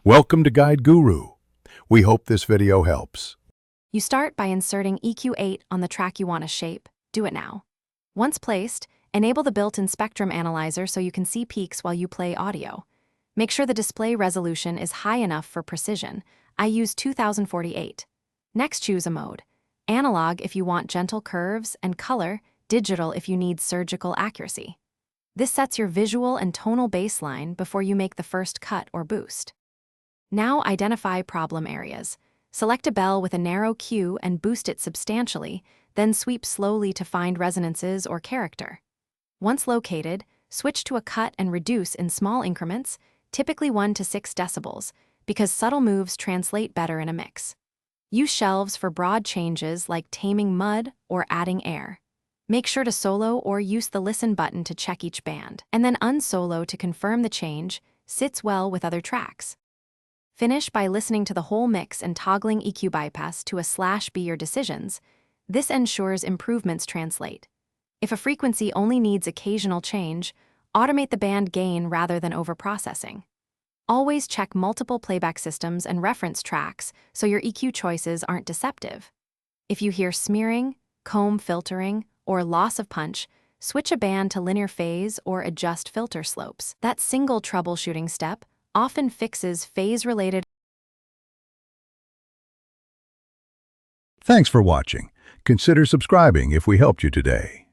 Welcome to Guide Guru. We hope this video helps. You start by inserting EQ8 on the track you want to shape. Do it now. Once placed, enable the built-in spectrum analyzer so you can see peaks while you play audio. Make sure the display resolution is high enough for precision. I use 2048. Next, choose a mode. Analog if you want gentle curves, and color, digital if you need surgical accuracy. This sets your visual and tonal baseline before you make the first cut or boost. Now identify problem areas. Select a bell with a narrow Q and boost it substantially, then sweep slowly to find resonances or character. Once located, switch to a cut and reduce in small increments, typically 1 to 6 decibels, because subtle moves translate better in a mix. Use shelves for broad changes like taming mud or adding air. Make sure to solo or use the listen button to check each band, and then unsolo to confirm the change sits well with other tracks. Finish by listening to the whole mix and toggling EQ bypass to a /B your decisions. This ensures improvements translate. If a frequency only needs occasional change, automate the band gain rather than overprocessing. Always check multiple playback systems and reference tracks so your EQ choices aren't deceptive. If you hear smearing, comb filtering, or loss of punch, switch a band to linear phase or adjust filter slopes. That single troubleshooting step often fixes phase-related. Thanks for watching. Consider subscribing if we helped you today.